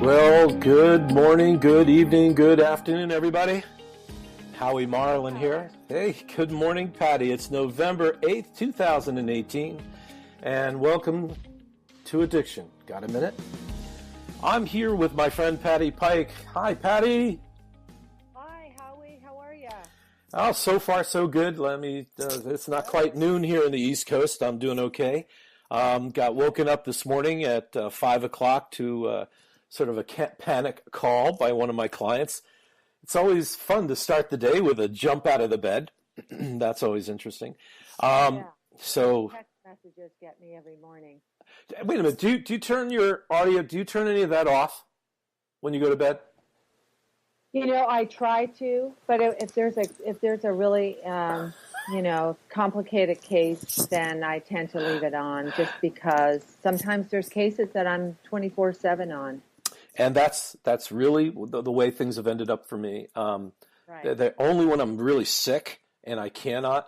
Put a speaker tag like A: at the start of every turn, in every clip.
A: Well, good morning, good evening, good afternoon, everybody. Howie Marlin here. Hey, good morning, Patty. It's November 8th, 2018, and welcome to Addiction. Got a minute? I'm here with my friend Patti Pike. Hi, Patty.
B: Hi, Howie. How are you?
A: Oh, so far so good. It's not quite noon here in the East Coast. I'm doing okay. Got woken up this morning at 5 o'clock to sort of a panic call by one of my clients. It's always fun to start the day with a jump out of the bed. That's always interesting. So
B: text messages get me every morning.
A: Wait a minute. Do you turn your audio? Do you turn any of that off when you go to bed?
B: You know, I try to, but if there's a really complicated case, then I tend to leave it on, just because sometimes there's cases that I'm 24/7 on.
A: And that's really the way things have ended up for me.
B: Right.
A: They're only when I'm really sick and I cannot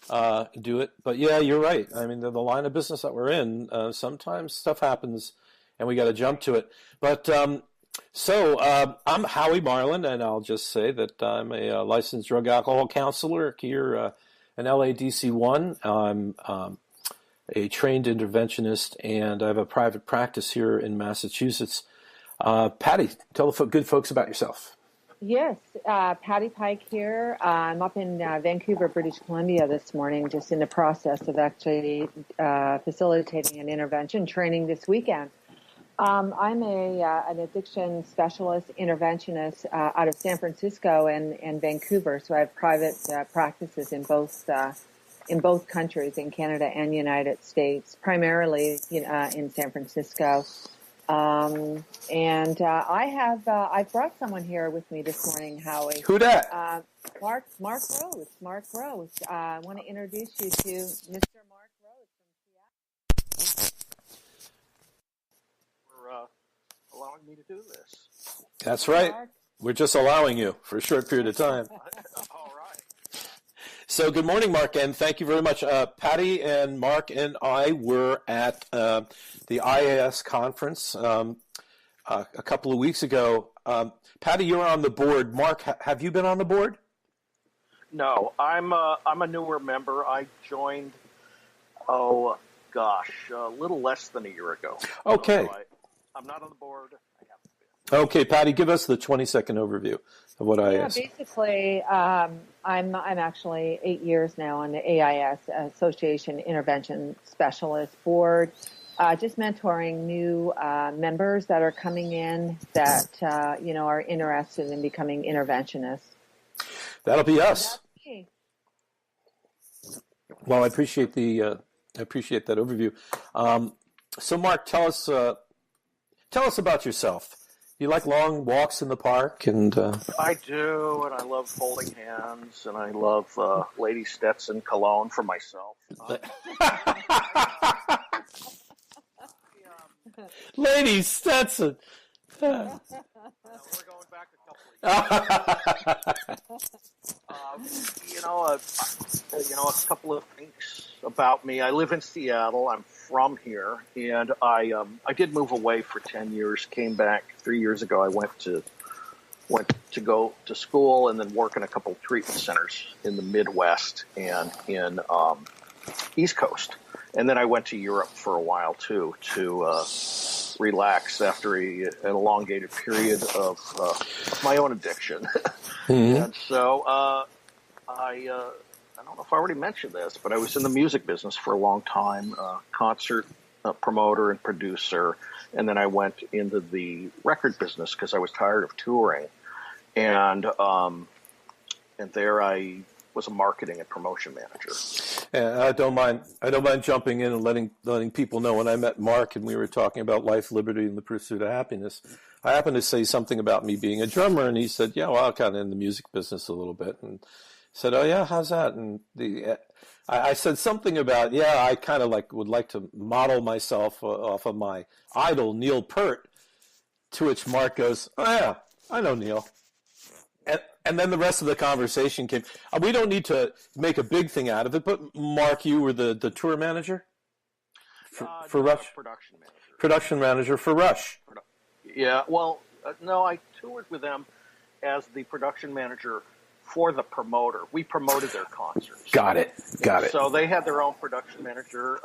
A: do it. But yeah, you're right. I mean, the line of business that we're in, sometimes stuff happens and we got to jump to it. But I'm Howie Marlin, and I'll just say that I'm a licensed drug alcohol counselor here in LADC1. I'm a trained interventionist, and I have a private practice here in Massachusetts. Patty, tell the good folks about yourself.
B: Yes, Patti Pike here. I'm up in Vancouver, British Columbia this morning, just in the process of actually facilitating an intervention training this weekend. I'm an addiction specialist, interventionist out of San Francisco and Vancouver. So I have private practices in both countries, in Canada and United States, primarily in San Francisco. I've brought someone here with me this morning, Howie.
A: Who that?
B: Mark Rose. Mark Rose. I want to introduce you to Mr. Mark Rose from Seattle.
C: For allowing me to do this.
A: That's right.
B: Mark.
A: We're just allowing you for a short period of time.
C: All right.
A: So good morning, Mark, and thank you very much. Patty and Mark and I were at the IAS conference a couple of weeks ago. Patty, you're on the board. Mark, have you been on the board?
C: No, I'm a newer member. I joined, a little less than a year ago.
A: Okay.
C: So I'm not on the board. I haven't
A: been. Okay, Patty, give us the 20-second overview of what IAS.
B: Yeah, basically, I'm actually 8 years now on the AIS Association Intervention Specialist Board, just mentoring new members that are coming in that are interested in becoming interventionists.
A: That'll be us.
B: That's me.
A: Well, I appreciate that overview. So, Mark, tell us about yourself. You like long walks in the park, and
C: I do, and I love holding hands, and I love Lady Stetson cologne for myself.
A: Lady Stetson.
C: We're going back a couple of years. A couple of things about me. I live in Seattle. I'm from here, and I did move away for 10 years. Came back 3 years ago. I went to go to school and then work in a couple of treatment centers in the Midwest and in East Coast. And then I went to Europe for a while too to relax after an elongated period of my own addiction.
A: Mm-hmm.
C: And so I don't know if I already mentioned this, but I was in the music business for a long time, concert promoter and producer. And then I went into the record business because I was tired of touring. And there I was a marketing and promotion manager.
A: Yeah, I don't mind jumping in and letting people know. When I met Mark and we were talking about life, liberty, and the pursuit of happiness, I happened to say something about me being a drummer, and he said, "Yeah, well, I'm kind of in the music business a little bit." And I said, "Oh yeah, how's that?" And I said something about, "Yeah, I kind of would like to model myself off of my idol Neil Peart." To which Mark goes, "Oh yeah, I know Neil." And then the rest of the conversation came. We don't need to make a big thing out of it, but Mark, you were the tour manager for Rush?
C: Production manager.
A: Production manager for Rush.
C: Yeah, well, no, I toured with them as the production manager for the promoter. We promoted their concerts.
A: Got it. Got it.
C: So they had their own production manager.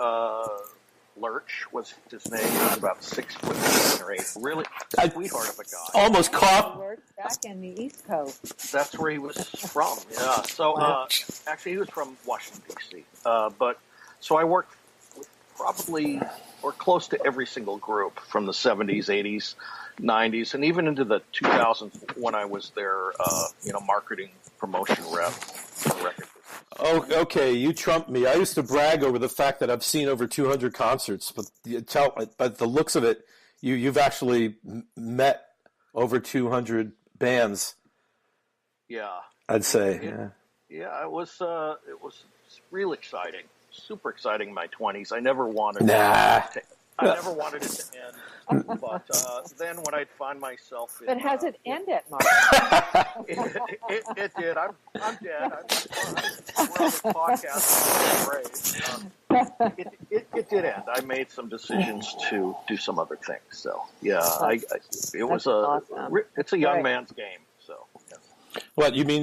C: Lurch was his name. He was about 6'7" or 8". Really sweetheart of a guy.
A: Almost cough.
B: Back in the East Coast.
C: That's where he was from. Yeah. So actually, he was from Washington D.C. But so I worked with probably or close to every single group from the 70s, 80s, 90s, and even into the 2000s when I was their marketing promotion rep for the record business.
A: Oh, okay. You trump me. I used to brag over the fact that I've seen over 200 concerts, but the looks of it, you've actually met over 200 bands.
C: Yeah,
A: I'd say.
C: It was real exciting, super exciting in my 20s. I never wanted I never wanted it to end, but then when I'd find myself in,
B: but has it ended, Mark?
C: it did. I'm dead. We're on this podcast. It did end. I made some decisions to do some other things. So yeah, it was awesome. It's a young man's game. So yes.
A: What you mean?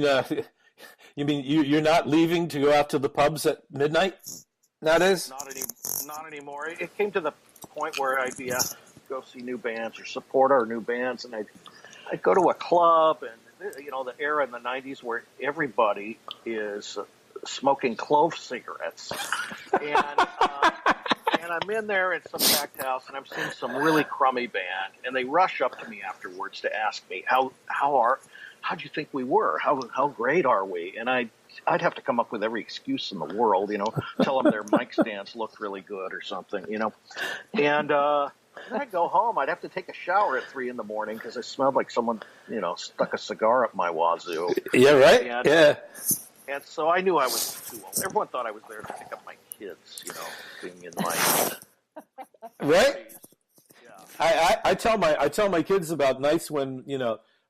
A: You mean you're not leaving to go out to the pubs at midnight nowadays?
C: Not anymore. It came to the point where I'd be asked to go see new bands or support our new bands, and I'd go to a club, and the era in the 90s where everybody is smoking clove cigarettes, and I'm in there in some packed house, and I'm seeing some really crummy band, and they rush up to me afterwards to ask me how'd you think we were? How great are we? And I'd have to come up with every excuse in the world, tell them their mic stands looked really good or something, And then I'd go home. I'd have to take a shower at 3 a.m. because I smelled like someone, stuck a cigar up my wazoo.
A: Yeah, right?
C: And, and so I knew I was too old. Everyone thought I was there to pick up my kids, being in my...
A: Right?
C: Yeah.
A: I tell my kids about nights when,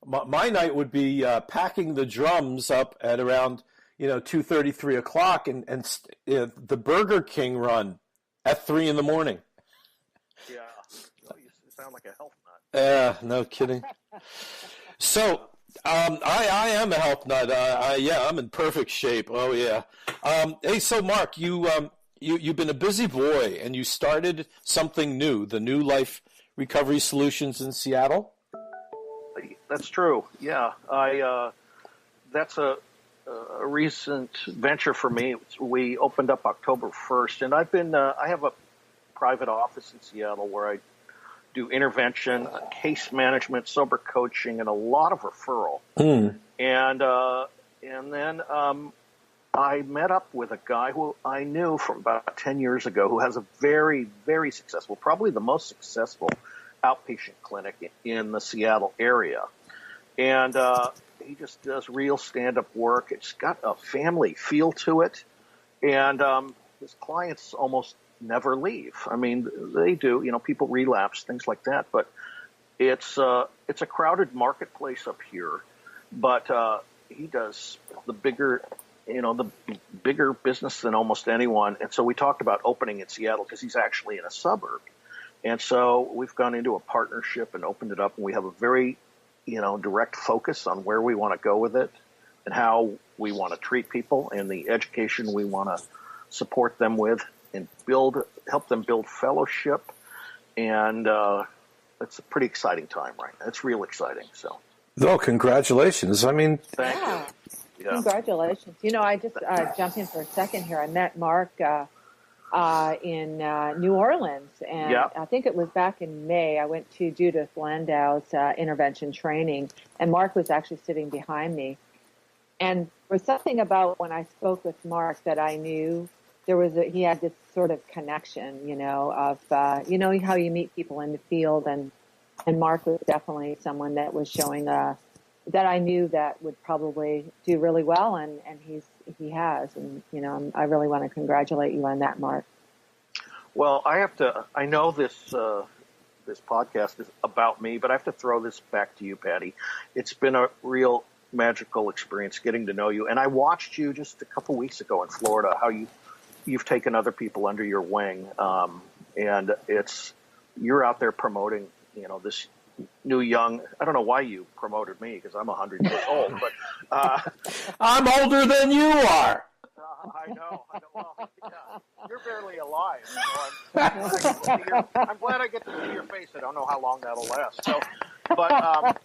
A: my night would be packing the drums up at around 2:30, 3 o'clock, and the Burger King run at 3 a.m.
C: Yeah, you sound like a health nut.
A: Yeah, no kidding. So I am a health nut. I'm in perfect shape. Oh yeah. Hey, so Mark, you've been a busy boy, and you started something new, the New Life Recovery Solutions in Seattle.
C: That's true. Yeah, that's a recent venture for me. We opened up October 1st, and I have a private office in Seattle where I do intervention, case management, sober coaching, and a lot of referral. And then I met up with a guy who I knew from about 10 years ago who has a very, very successful, probably the most successful outpatient clinic in the Seattle area. And he just does real stand-up work. It's got a family feel to it. And his clients almost never leave. I mean, they do, people relapse, things like that. But it's a crowded marketplace up here. But he does the bigger business than almost anyone. And so we talked about opening in Seattle because he's actually in a suburb. And so we've gone into a partnership and opened it up, and we have a very, direct focus on where we want to go with it and how we want to treat people and the education we want to support them with and help them build fellowship. And it's a pretty exciting time right now. It's real exciting. So.
A: Oh, congratulations. I mean,
C: thank you. Yeah.
B: Congratulations. I just jumped in for a second here. I met Mark in New Orleans, and I think it was back in May. I went to Judith Landau's intervention training, and Mark was actually sitting behind me. And there was something about when I spoke with Mark that I knew he had this sort of connection, of how you meet people in the field, and Mark was definitely someone that was showing that I knew that would probably do really well, and he has, and I really want to congratulate you on that, Mark.
C: Well, I know this podcast is about me, but I have to throw this back to you, Patti. It's been a real magical experience getting to know you, and I watched you just a couple weeks ago in Florida, how you've taken other people under your wing, and you're out there promoting, this new young. I don't know why you promoted me because I'm 100 years old, but
A: I'm older than you are.
C: I know. Well, yeah, you're barely alive. So I'm glad I get to see your face. I don't know how long that'll last. So, but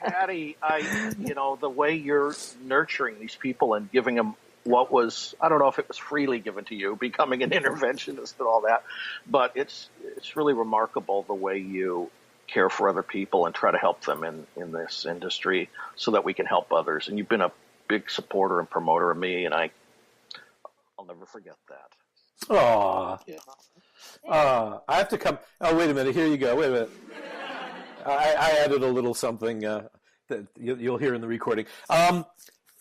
C: Patty, the way you're nurturing these people and giving them what was, I don't know if it was freely given to you, becoming an interventionist and all that, but it's really remarkable the way you care for other people and try to help them in this industry so that we can help others. And you've been a big supporter and promoter of me, and I'll never forget that.
A: Aw.
C: Yeah.
A: I have to come. Oh, wait a minute. Here you go. Wait a minute. I added a little something that you'll hear in the recording.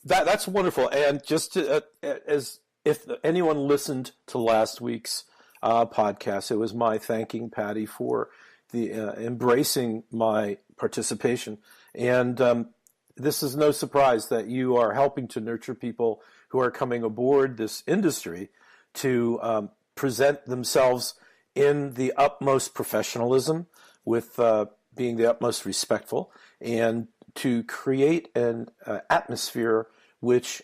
A: That's wonderful. And just as if anyone listened to last week's podcast, it was my thanking Patti for the embracing my participation. And this is no surprise that you are helping to nurture people who are coming aboard this industry to present themselves in the utmost professionalism with being the utmost respectful, and to create an atmosphere which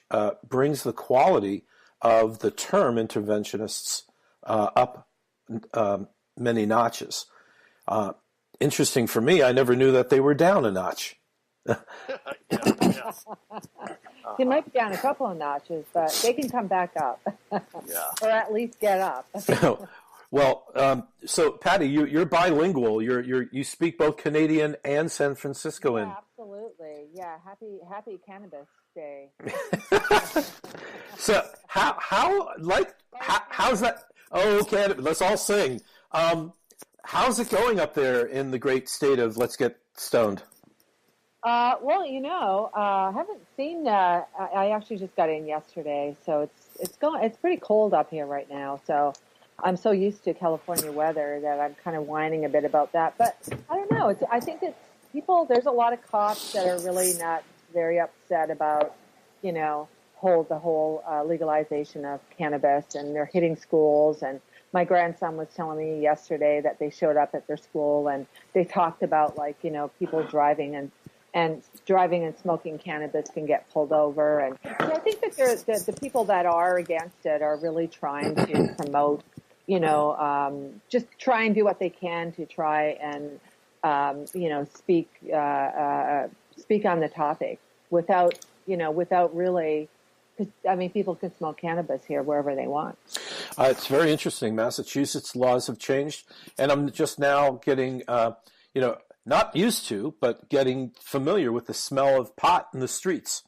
A: brings the quality of the term interventionists up many notches. Interesting for me, I never knew that they were down a notch.
C: Yeah.
B: They might be down a couple of notches, but they can come back up.
C: Yeah.
B: Or at least get up.
A: Well, so Patti, you're bilingual. You speak both Canadian and San Franciscoan.
B: Yeah, absolutely. Yeah, happy Cannabis Day.
A: So how's that? Oh, okay. Let's all sing. How's it going up there in the great state of Let's Get Stoned?
B: Well, I haven't seen. I actually just got in yesterday, so it's pretty cold up here right now. So I'm so used to California weather that I'm kind of whining a bit about that. But I don't know. I think it's people. There's a lot of cops that are really not very upset about, the whole legalization of cannabis, and they're hitting schools. And my grandson was telling me yesterday that they showed up at their school and they talked about people driving and smoking cannabis can get pulled over. And so I think that the people that are against it are really trying to promote, just try and do what they can to try and, speak on the topic without really, because, people can smoke cannabis here wherever they want.
A: It's very interesting. Massachusetts laws have changed, and I'm just now getting, not used to, but getting familiar with the smell of pot in the streets.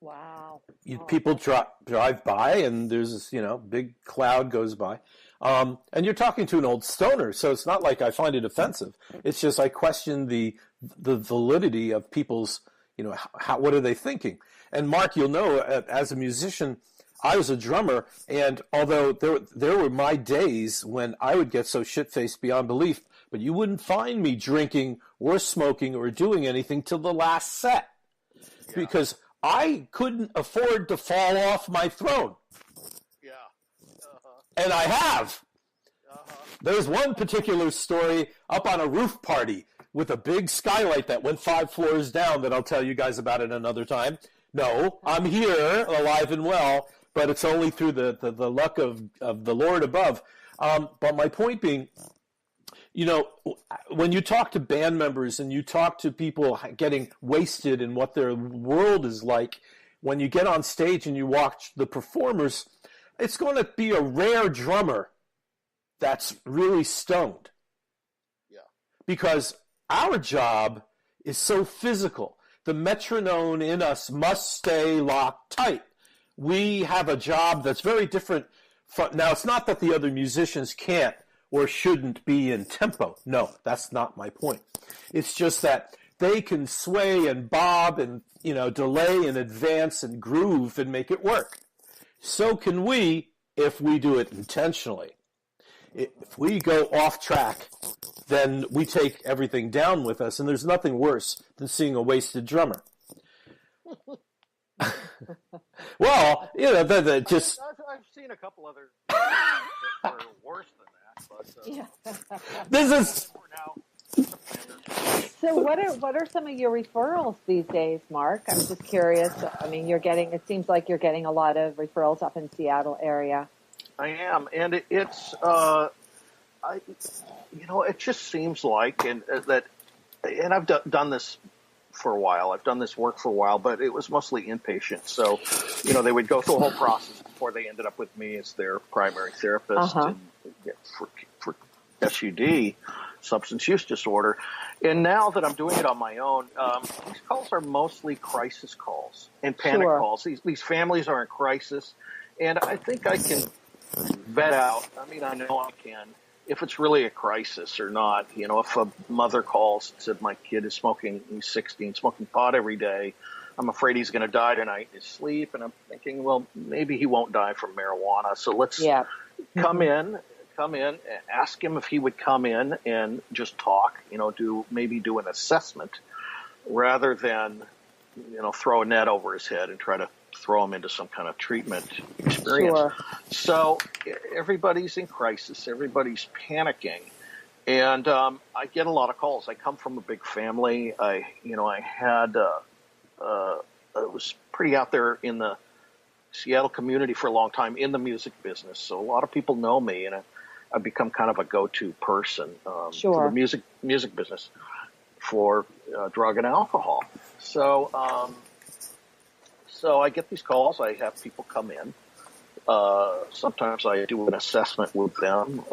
B: Wow.
A: People drive by, and there's this, big cloud goes by. And you're talking to an old stoner, so it's not like I find it offensive. It's just I question the validity of people's, what are they thinking? And Mark, you'll know, as a musician, I was a drummer, and although there were my days when I would get so shit-faced beyond belief, but you wouldn't find me drinking or smoking or doing anything till the last set, because I couldn't afford to fall off my throne.
C: Yeah.
A: And I have. There's one particular story up on a roof party with a big skylight that went 5 floors down that I'll tell you guys about it another time. No, I'm here, alive and well, but it's only through the luck of the Lord above. But my point being, when you talk to band members and you talk to people getting wasted and what their world is like, when you get on stage and you watch the performers, it's going to be a rare drummer that's really stoned.
C: Yeah. Because
A: our job is so physical. The metronome in us must stay locked tight. We have a job that's very different now, it's not that the other musicians can't or shouldn't be in tempo. No, that's not my point. It's just that they can sway and bob and, delay and advance and groove and make it work. So can we if we do it intentionally. If we go off track, then we take everything down with us, and there's nothing worse than seeing a wasted drummer. Well, just...
C: I've seen a couple other that were worse than that, but
A: this is...
C: for now,
B: So what are some of your referrals these days, Mark? I'm just curious. I mean, it seems like you're getting a lot of referrals up in Seattle area.
C: I am, and it just seems like, and I've done this for a while. I've done this work for a while, but it was mostly inpatient. So, they would go through a whole process before they ended up with me as their primary therapist and for SUD, substance use disorder. And now that I'm doing it on my own, these calls are mostly crisis calls and panic calls. These families are in crisis, and I think I can vet out. I mean, I know I can. If it's really a crisis or not, if a mother calls and said, my kid is smoking, he's 16, smoking pot every day, I'm afraid he's going to die tonight in his sleep. And I'm thinking, well, maybe he won't die from marijuana. So let's come in, ask him if he would come in and just talk, do an assessment rather than, throw a net over his head and try to throw him into some kind of treatment experience.
B: Sure.
C: So everybody's in crisis. Everybody's panicking. And I get a lot of calls. I come from a big family. I was pretty out there in the Seattle community for a long time in the music business. So a lot of people know me, and I've become kind of a go-to person for the music business for drug and alcohol. So I get these calls. I have people come in. Sometimes I do an assessment with them.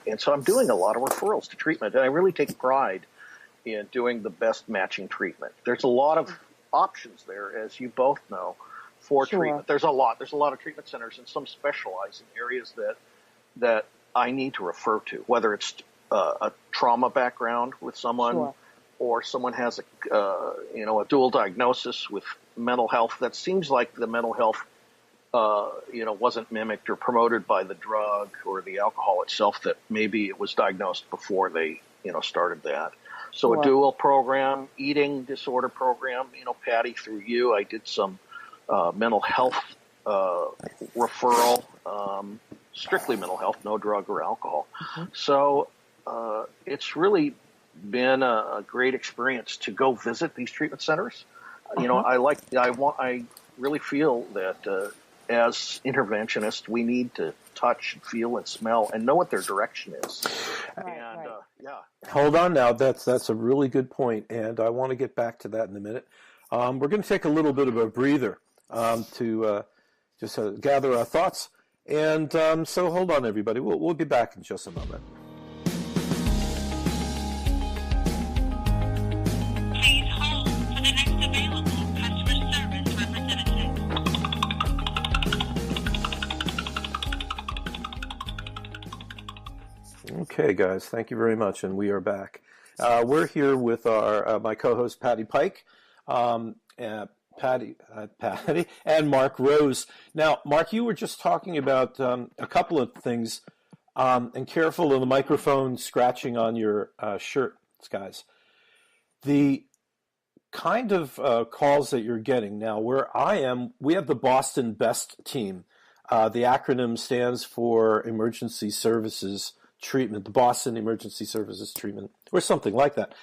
C: And so I'm doing a lot of referrals to treatment. And I really take pride in doing the best matching treatment. There's a lot of options there, as you both know, for treatment. There's a lot of treatment centers, and some specialize in areas that I need to refer to, whether it's a trauma background with someone or someone has a dual diagnosis with mental health. That seems like the mental health, wasn't mimicked or promoted by the drug or the alcohol itself, that maybe it was diagnosed before they, started that. So a dual program, eating disorder program, Patti, through you, I did some mental health referral, strictly mental health, no drug or alcohol. So it's really been a great experience to go visit these treatment centers. I really feel that as interventionists, we need to touch, feel, and smell, and know what their direction is.
A: Hold on now. That's a really good point, and I want to get back to that in a minute. We're going to take a little bit of a breather to just gather our thoughts, and so hold on, everybody. We'll be back in just a moment. Okay, guys, thank you very much, and we are back. We're here with my co-host Patti Pike, Patti, and Mark Rose. Now, Mark, you were just talking about a couple of things, and careful of the microphone scratching on your shirt, guys. The kind of calls that you're getting now, where I am, we have the Boston BEST team. The acronym stands for Emergency Services Treatment, the Boston Emergency Services Treatment, or something like that.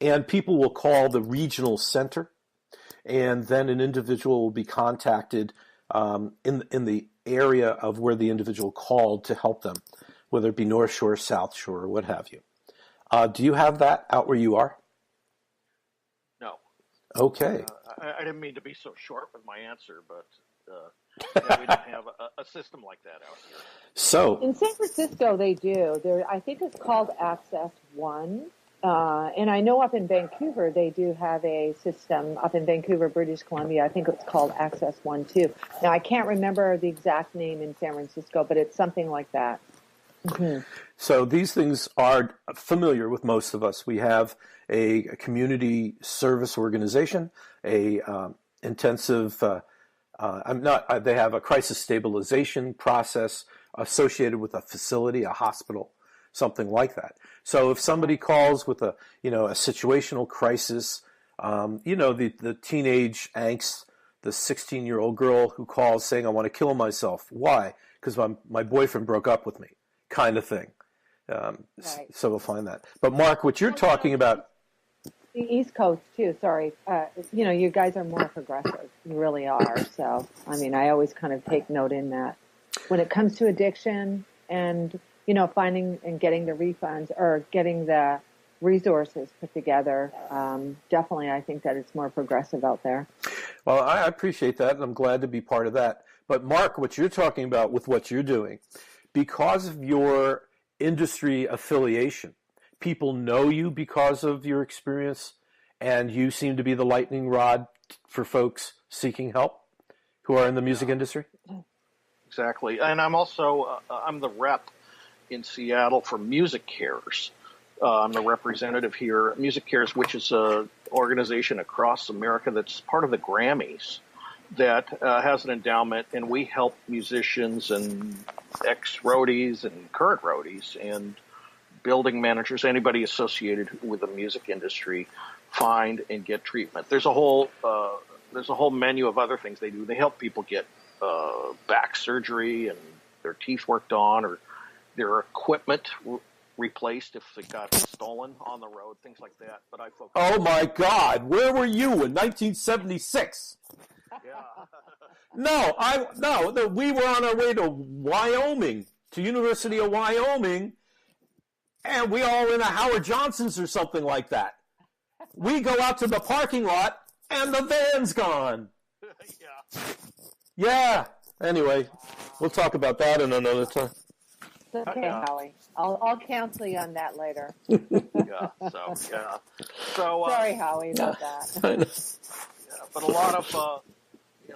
A: And people will call the regional center, and then an individual will be contacted in the area of where the individual called to help them, whether it be North Shore, South Shore, or what have you. Do you have that out where you are?
C: No.
A: Okay.
C: I didn't mean to be so short with my answer, but we didn't have a system like that out here.
A: So
B: in San Francisco, they do. I think it's called Access One. And I know up in Vancouver, they do have a system up in Vancouver, British Columbia. I think it's called Access One, too. Now, I can't remember the exact name in San Francisco, but it's something like that. Mm-hmm.
A: So these things are familiar with most of us. We have a community service organization, a intensive, they have a crisis stabilization process associated with a facility, a hospital, something like that. So if somebody calls with a situational crisis, the teenage angst, the 16-year-old girl who calls saying, I want to kill myself. Why? Because my boyfriend broke up with me, kind of thing. Right. So we'll find that. But Mark, what you're talking about.
B: the East Coast too. Sorry, you guys are more progressive. You really are. So, I mean, I always kind of take note in that when it comes to addiction and finding and getting the refunds or getting the resources put together. Definitely, I think that it's more progressive out there.
A: Well, I appreciate that, and I'm glad to be part of that. But Mark, what you're talking about with what you're doing, because of your industry affiliation, people know you because of your experience, and you seem to be the lightning rod for folks seeking help who are in the music industry.
C: Exactly. And I'm also, I'm the rep in Seattle for Music Cares. I'm the representative here. Music Cares, which is an organization across America that's part of the Grammys that has an endowment, and we help musicians and ex-roadies and current roadies and building managers, anybody associated with the music industry, find and get treatment. There's a whole menu of other things they do. They help people get back surgery and their teeth worked on, or their equipment replaced if it got stolen on the road, things like that. But I focus.
A: Oh my God, where were you in 1976?
C: Yeah.
A: No, we were on our way to Wyoming, to University of Wyoming, and we all in a Howard Johnson's or something like that. We go out to the parking lot, and the van's gone.
C: Yeah.
A: Yeah. Anyway, we'll talk about that in another time.
B: It's okay, Howie. I'll cancel you on that later.
C: Yeah. So
B: sorry, Howie, about that.
A: I know.
C: Yeah, but a lot of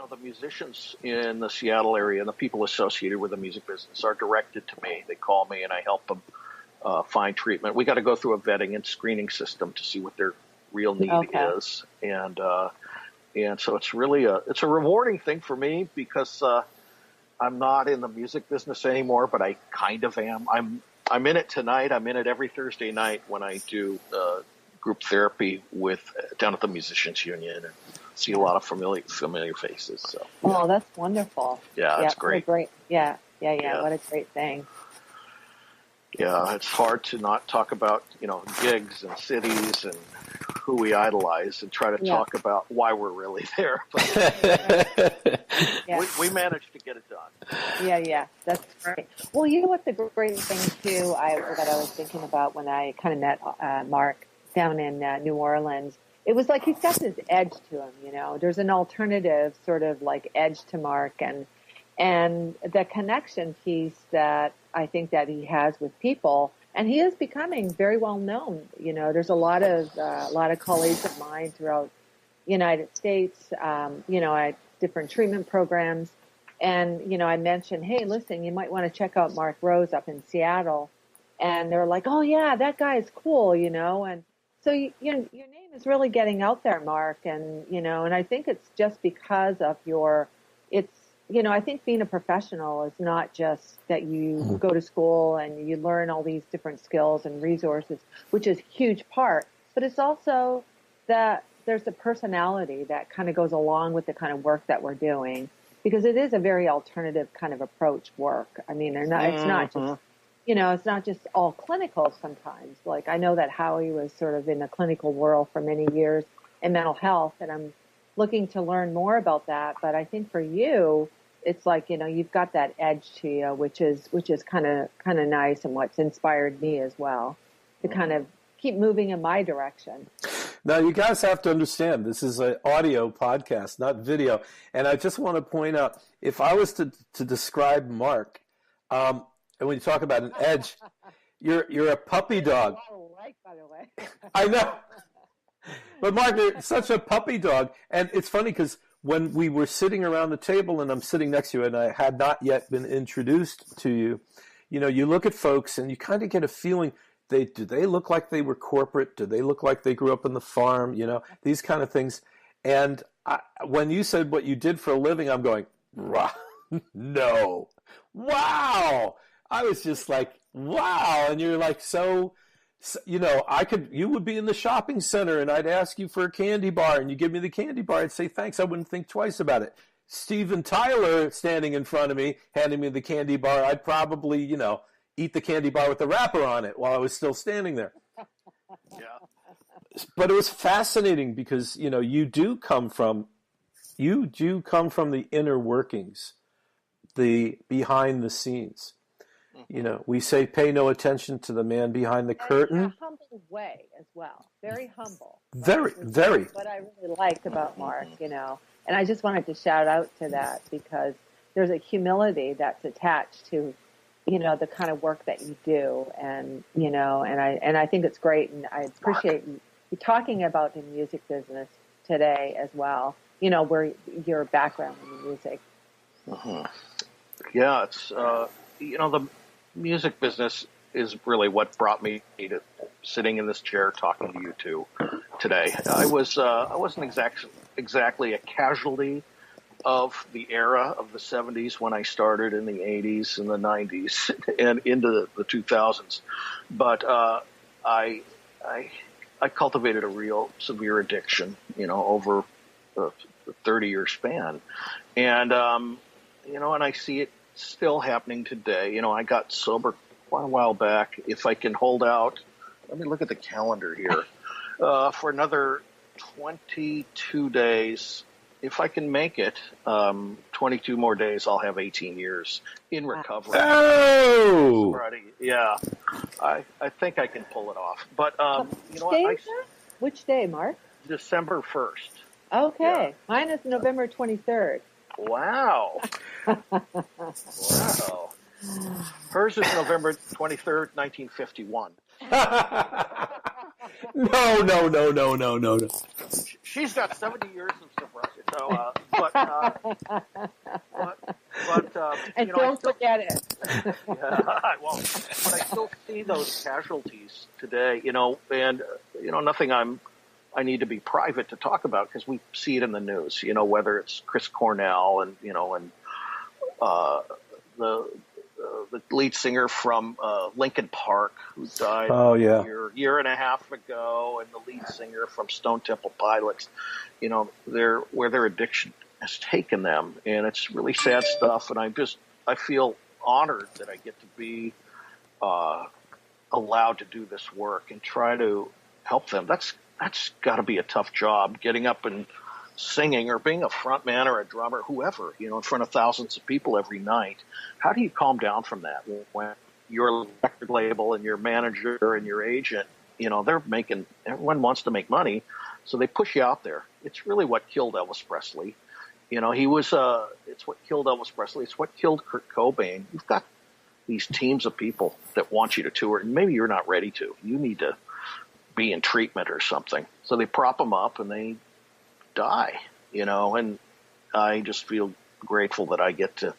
C: the musicians in the Seattle area and the people associated with the music business are directed to me. They call me, and I help them find treatment. We got to go through a vetting and screening system to see what their real need is, and so it's really a rewarding thing for me because I'm not in the music business anymore, but I kind of am. I'm in it tonight. I'm in it every Thursday night when I do group therapy down at the Musicians Union, and see a lot of familiar faces. So.
B: Oh, that's wonderful.
C: Yeah, it's great.
B: What a great thing.
C: Yeah, it's hard to not talk about, gigs and cities and who we idolize and try to talk about why we're really there. But we managed to get it done.
B: Yeah, that's great. Well, you know what the great thing, too, that I was thinking about when I kind of met Mark down in New Orleans, it was like he's got this edge to him, There's an alternative sort of like edge to Mark, and the connection piece that I think that he has with people, and he is becoming very well known. There's a lot of colleagues of mine throughout the United States, at different treatment programs, and I mentioned, hey, listen, you might want to check out Mark Rose up in Seattle, and they're like, oh yeah, that guy is cool, and so your name is really getting out there, Mark, and and I think it's just because of I think being a professional is not just that you go to school and you learn all these different skills and resources, which is a huge part, but it's also that there's a personality that kind of goes along with the kind of work that we're doing, because it is a very alternative kind of approach work. I mean, it's not just, it's not just all clinical sometimes. Like I know that Howie was sort of in the clinical world for many years in mental health, and I'm looking to learn more about that. But I think for you, it's like, you've got that edge to you, which is kind of nice, and what's inspired me as well to kind of keep moving in my direction.
A: Now, you guys have to understand, this is an audio podcast, not video. And I just want to point out, if I was to describe Mark, and when you talk about an edge, you're a puppy dog.
B: Right, by the way.
A: I know. But Mark, you're such a puppy dog. And it's funny because when we were sitting around the table and I'm sitting next to you and I had not yet been introduced to you, you look at folks and you kind of get a feeling, do they look like they were corporate? Do they look like they grew up on the farm? These kind of things. And when you said what you did for a living, I'm going, no. Wow. I was just like, wow. And you're like, you would be in the shopping center and I'd ask you for a candy bar and you give me the candy bar. I'd say, thanks. I wouldn't think twice about it. Steven Tyler standing in front of me, handing me the candy bar. I'd probably, eat the candy bar with the wrapper on it while I was still standing there.
C: Yeah.
A: but it was fascinating because, you do come from the inner workings, the behind the scenes. We say pay no attention to the man behind the curtain.
B: In a humble way as well. Very humble.
A: Very,
B: Right?
A: very.
B: What I really liked about Mark, and I just wanted to shout out to that because there's a humility that's attached to, the kind of work that you do. And, and I think it's great. And I appreciate you talking about the music business today as well, where your background in the music.
C: Yeah, it's, the music business is really what brought me to sitting in this chair talking to you two today. I wasn't exactly a casualty of the era of the 70s when I started in the 80s and the 90s and into the 2000s, but I cultivated a real severe addiction, over a 30-year span, and and I see it still happening today. I got sober quite a while back. If I can hold out, let me look at the calendar here, for another 22 days. If I can make it, 22 more days, I'll have 18 years in recovery.
A: Oh!
C: Yeah, I think I can pull it off. But,
B: Which day, Mark?
C: December 1st.
B: Okay.
C: Yeah.
B: Mine is November 23rd.
C: Wow. Wow. Hers is November 23rd, 1951.
A: No.
C: She's got 70 years of sobriety. So,
B: and don't forget it.
C: Yeah, I won't. But I still see those casualties today, and, nothing I need to be private to talk about because we see it in the news, whether it's Chris Cornell and, the lead singer from Linkin Park who died a year and a half ago, and the lead singer from Stone Temple Pilots, where their addiction has taken them, and it's really sad stuff. And I feel honored that I get to be allowed to do this work and try to help them. That's got to be a tough job, getting up and singing or being a front man or a drummer, whoever, in front of thousands of people every night. How do you calm down from that when your record label and your manager and your agent, everyone wants to make money, so they push you out there. It's really what killed Elvis Presley. It's what killed Elvis Presley. It's what killed Kurt Cobain. You've got these teams of people that want you to tour, and maybe you're not ready to. You need to be in treatment or something. So they prop them up and they die, and I just feel grateful that I get to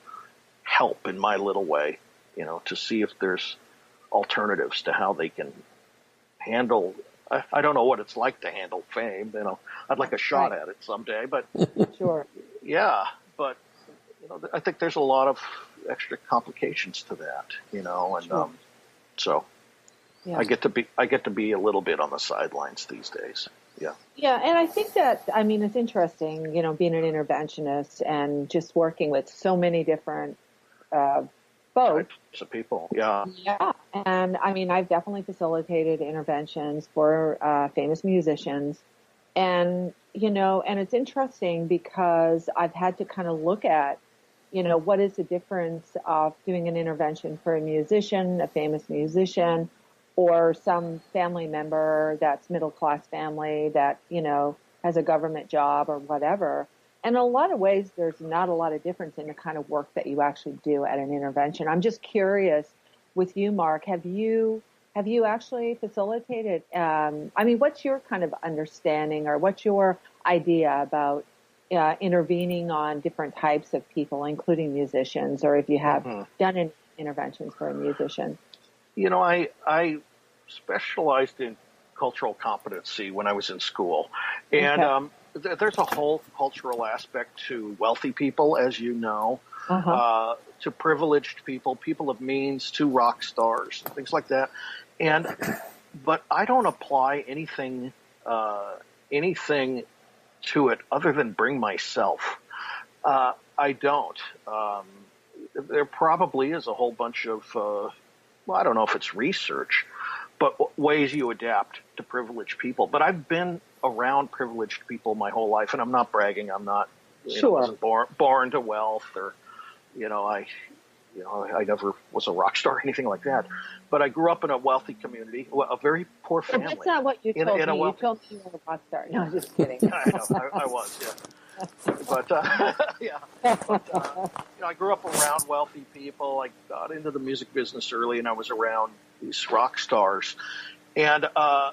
C: help in my little way, to see if there's alternatives to how they can handle. I don't know what it's like to handle fame. I'd like a shot at it someday, but
B: sure.
C: Yeah. But, I think there's a lot of extra complications to that, and,
B: sure.
C: So
B: yeah.
C: I get to be a little bit on the sidelines these days. Yeah.
B: Yeah. And I think that, it's interesting, being an interventionist and just working with so many different, folks.
C: Types of people. Yeah.
B: Yeah. And I've definitely facilitated interventions for, famous musicians, and, and it's interesting because I've had to kind of look at, what is the difference of doing an intervention for a musician, a famous musician, or some family member that's middle-class family that, has a government job or whatever. And in a lot of ways, there's not a lot of difference in the kind of work that you actually do at an intervention. I'm just curious with you, Mark, have you actually facilitated, what's your kind of understanding or what's your idea about intervening on different types of people, including musicians, or if you have done any interventions for a musician?
C: I specialized in cultural competency when I was in school. And there's a whole cultural aspect to wealthy people, as you know, to privileged people, people of means, to rock stars, things like that. But I don't apply anything to it other than bring myself. I don't. There probably is a whole bunch of, I don't know if it's research, but ways you adapt to privileged people. But I've been around privileged people my whole life, and I'm not bragging. I'm not, wasn't born to wealth, or, I never was a rock star or anything like that. But I grew up in a wealthy community, a very poor family.
B: That's not what you told me. You told me you were a rock star. No, I'm just kidding.
C: I know, I was, yeah. But, yeah. But, I grew up around wealthy people. I got into the music business early, and I was around these rock stars. And I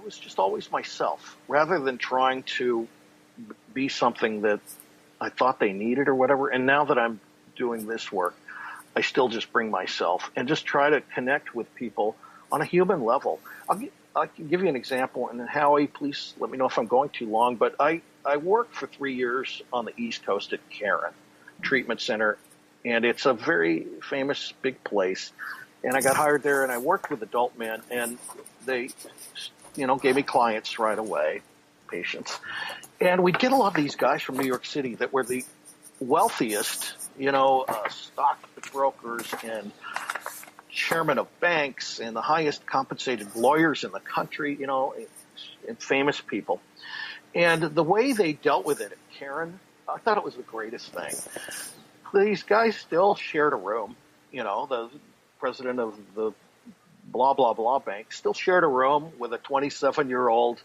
C: was just always myself, rather than trying to be something that I thought they needed or whatever. And now that I'm doing this work, I still just bring myself and just try to connect with people on a human level. I can give you an example, and Howie, please let me know if I'm going too long, but I worked for 3 years on the East Coast at Caron Treatment Center, and it's a very famous big place. And I got hired there, and I worked with adult men, and they, gave me clients right away, patients. And we'd get a lot of these guys from New York City that were the wealthiest, stockbrokers and chairman of banks and the highest compensated lawyers in the country, and famous people. And the way they dealt with it at Caron, I thought it was the greatest thing. These guys still shared a room, the president of the blah, blah, blah bank still shared a room with a 27-year-old,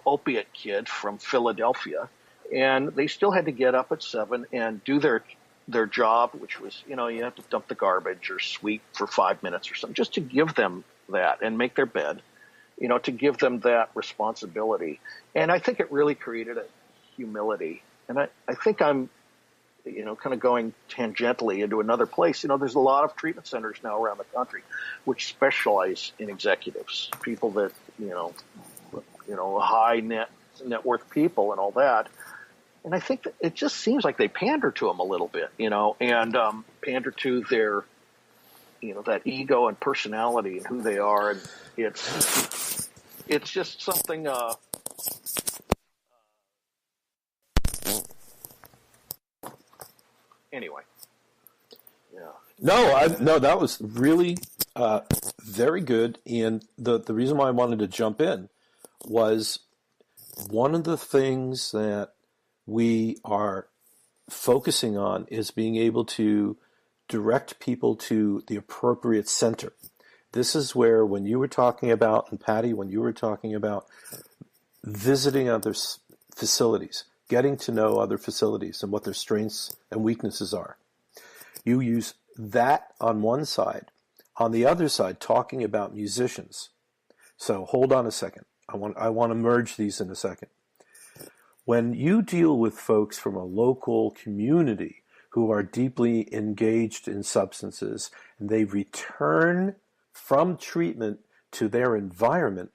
C: opiate kid from Philadelphia. And they still had to get up at 7 and do their job, which was, you have to dump the garbage or sweep for 5 minutes or something, just to give them that and make their bed, to give them that responsibility. And I think it really created a humility. And I think I'm, kind of going tangentially into another place. There's a lot of treatment centers now around the country which specialize in executives, people that, high net worth people and all that. And I think that it just seems like they pander to them a little bit, and pander to their, that ego and personality and who they are. And it's just something. Anyway, yeah.
A: No, that was really very good. And the reason why I wanted to jump in was one of the things that we are focusing on is being able to direct people to the appropriate center. This is where, when you were talking about, and Patti, when you were talking about visiting other facilities, getting to know other facilities and what their strengths and weaknesses are, you use that on one side. On the other side, talking about musicians. So hold on a second. I want to merge these in a second. When you deal with folks from a local community who are deeply engaged in substances and they return from treatment to their environment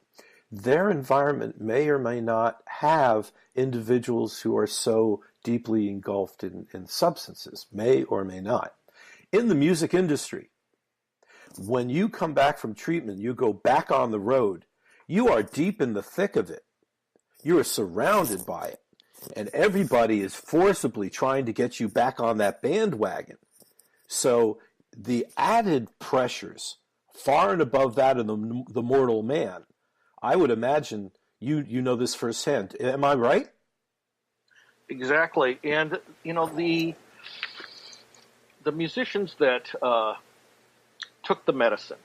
A: may or may not have individuals who are so deeply engulfed in substances, may or may not. In the music industry, when you come back from treatment, you go back on the road, you are deep in the thick of it. You are surrounded by it. And everybody is forcibly trying to get you back on that bandwagon. So the added pressures, far and above that of the mortal man, I would imagine you know this firsthand. Am I right?
C: Exactly. And, the musicians that took the medicine,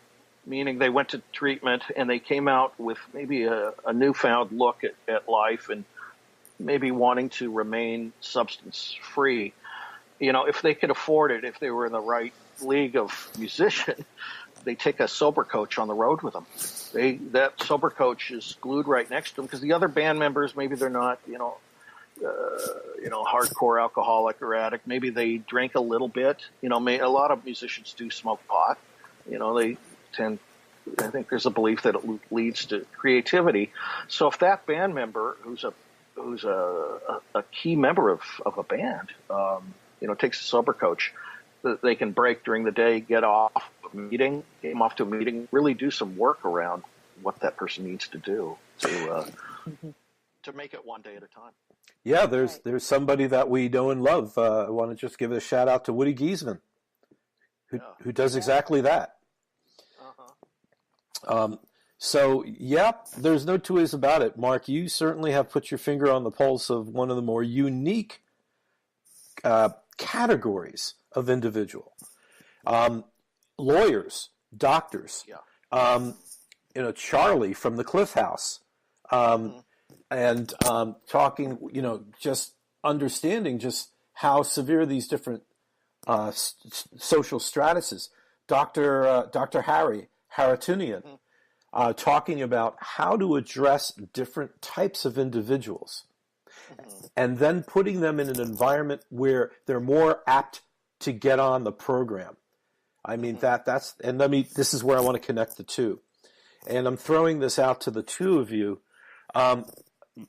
C: meaning they went to treatment and they came out with maybe a newfound look at life and maybe wanting to remain substance free, if they could afford it, if they were in the right league of musician, they take a sober coach on the road with them. That sober coach is glued right next to them, because the other band members, maybe they're not, hardcore alcoholic or addict. Maybe they drink a little bit. A lot of musicians do smoke pot. They tend. I think there's a belief that it leads to creativity. So if that band member, who's a key member of a band, takes a sober coach, they can break during the day, get off to a meeting, really do some work around what that person needs to do to make it one day at a time.
A: Yeah, there's somebody that we know and love. I want to just give a shout out to Woody Giesman, who does exactly that. So, yeah, there's no two ways about it. Mark, you certainly have put your finger on the pulse of one of the more unique categories of individual. Lawyers, doctors, Charlie from the Cliff House, and talking, just understanding just how severe these different social stratuses. Dr. Harry Haratunian, talking about how to address different types of individuals, and then putting them in an environment where they're more apt to get on the program. I mean, this is where I want to connect the two. And I'm throwing this out to the two of you.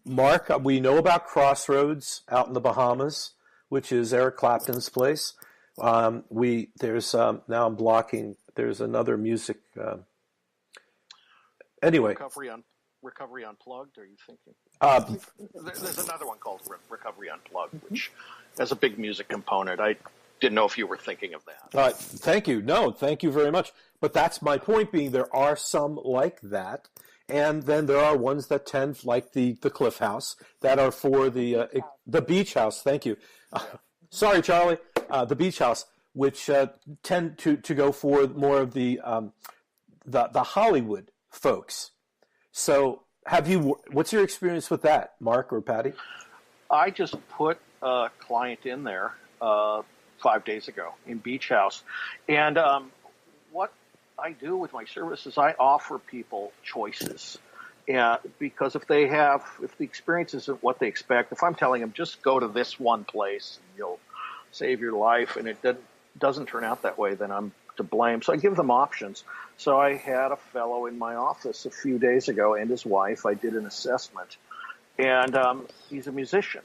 A: Mark, we know about Crossroads out in the Bahamas, which is Eric Clapton's place. Now I'm blocking, there's another music. Anyway.
C: Recovery Unplugged, are you thinking? There's another one called Recovery Unplugged, which has a big music component. I didn't know if you were thinking of that.
A: Thank you. No, thank you very much. But that's my point being, there are some like that. And then there are ones that tend, like the Cliff House, that are for the Beach House. Thank you. Sorry, Charlie. The Beach House, which tend to go for more of the Hollywood folks. So what's your experience with that, Mark or Patty?
C: I just put a client in there 5 days ago in Beach House. And what I do with my service is I offer people choices. Because if the experience isn't what they expect, if I'm telling them just go to this one place and you'll save your life, and it doesn't turn out that way, then I'm to blame. So I give them options. So I had a fellow in my office a few days ago and his wife. I did an assessment, and he's a musician.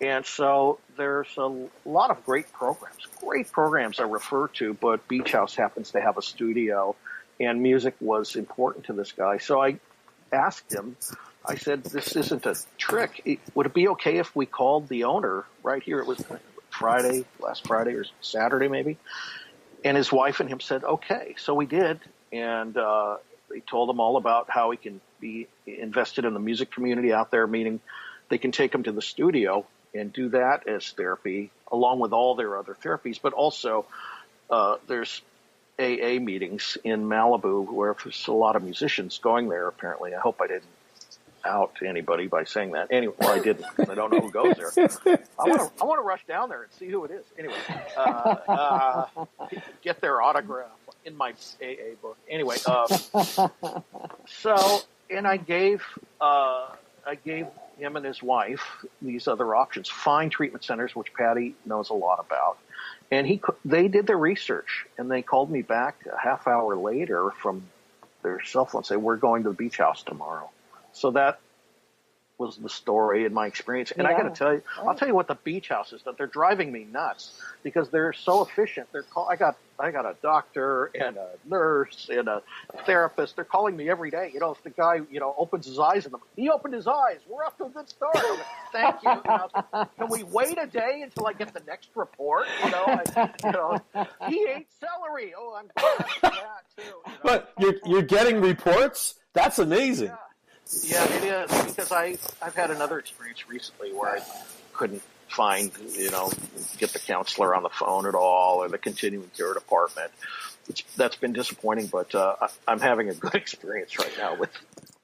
C: And so there's a lot of great programs I refer to, but Beach House happens to have a studio, and music was important to this guy. So I asked him, I said, this isn't a trick. Would it be okay if we called the owner right here? It was last Friday or Saturday maybe. And his wife and him said, okay. So we did. And they told him all about how he can be invested in the music community out there, meaning they can take him to the studio and do that as therapy, along with all their other therapies. But also there's AA meetings in Malibu where there's a lot of musicians going there, apparently. I hope I didn't out anybody by saying that. Anyway, well, I didn't. I don't know who goes there. I want to rush down there and see who it is. Anyway, get their autograph in my AA book. Anyway, and I gave him and his wife these other options. Find treatment centers, which Patty knows a lot about. And they did their research, and they called me back a half hour later from their cell phone and say, we're going to the Beach House tomorrow. So that was the story in my experience. And I got to tell you, I'll tell you what the Beach House is, that they're driving me nuts because they're so efficient. I got a doctor and a nurse and a therapist. They're calling me every day. If the guy, opens his eyes and he opened his eyes. We're off to a good start. Like, thank you. Can we wait a day until I get the next report? He ate celery. Oh, I'm glad for that too.
A: But you're getting reports? That's amazing.
C: Yeah, it is, because I've had another experience recently where I couldn't find, get the counselor on the phone at all or the continuing care department. That's been disappointing, but I'm having a good experience right now with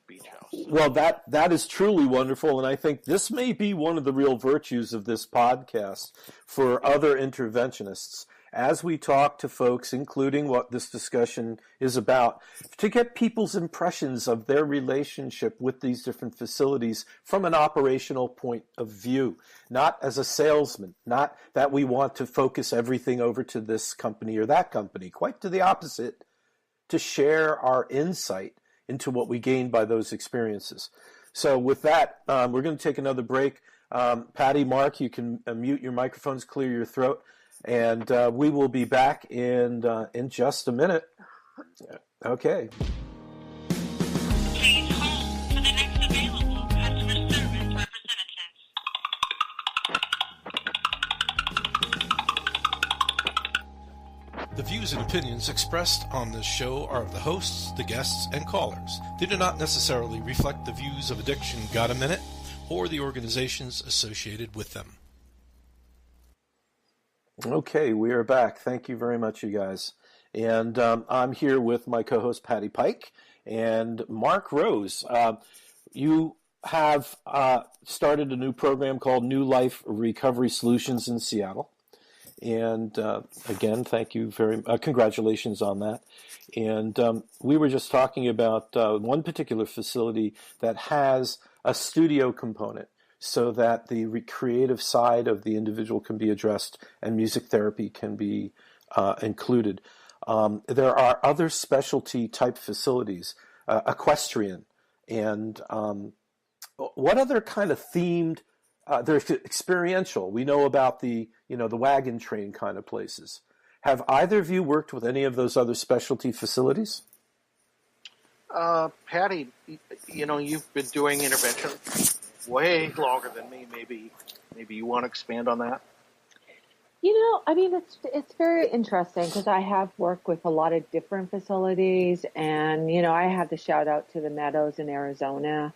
C: Beach House.
A: Well, that is truly wonderful, and I think this may be one of the real virtues of this podcast for other interventionists. As we talk to folks, including what this discussion is about, to get people's impressions of their relationship with these different facilities from an operational point of view, not as a salesman, not that we want to focus everything over to this company or that company, quite to the opposite, to share our insight into what we gain by those experiences. So with that, we're going to take another break. Patty, Mark, you can mute your microphones, clear your throat. And we will be back in just a minute. Okay.
D: Please hold for the next available customer service representative.
E: The views and
A: opinions expressed on this show are of the hosts, the guests, and callers. They do not necessarily reflect the views of Addiction Got a Minute or the organizations associated with them. Okay, we are back. Thank you very much, you guys. And I'm here with my co-host, Patti Pike, and Mark Rose. You have started a new program called New Life Recovery Solutions in Seattle. And again, thank you congratulations on that. And we were just talking about one particular facility that has a studio component so that the creative side of the individual can be addressed and music therapy can be included. There are other specialty type facilities, equestrian, and what other kind of themed, they're experiential. We know about the wagon train kind of places. Have either of you worked with any of those other specialty facilities?
C: Patti, you've been doing intervention way longer than me. Maybe you want to expand on that?
B: It's very interesting because I have worked with a lot of different facilities, and, I have to shout out to the Meadows in Arizona.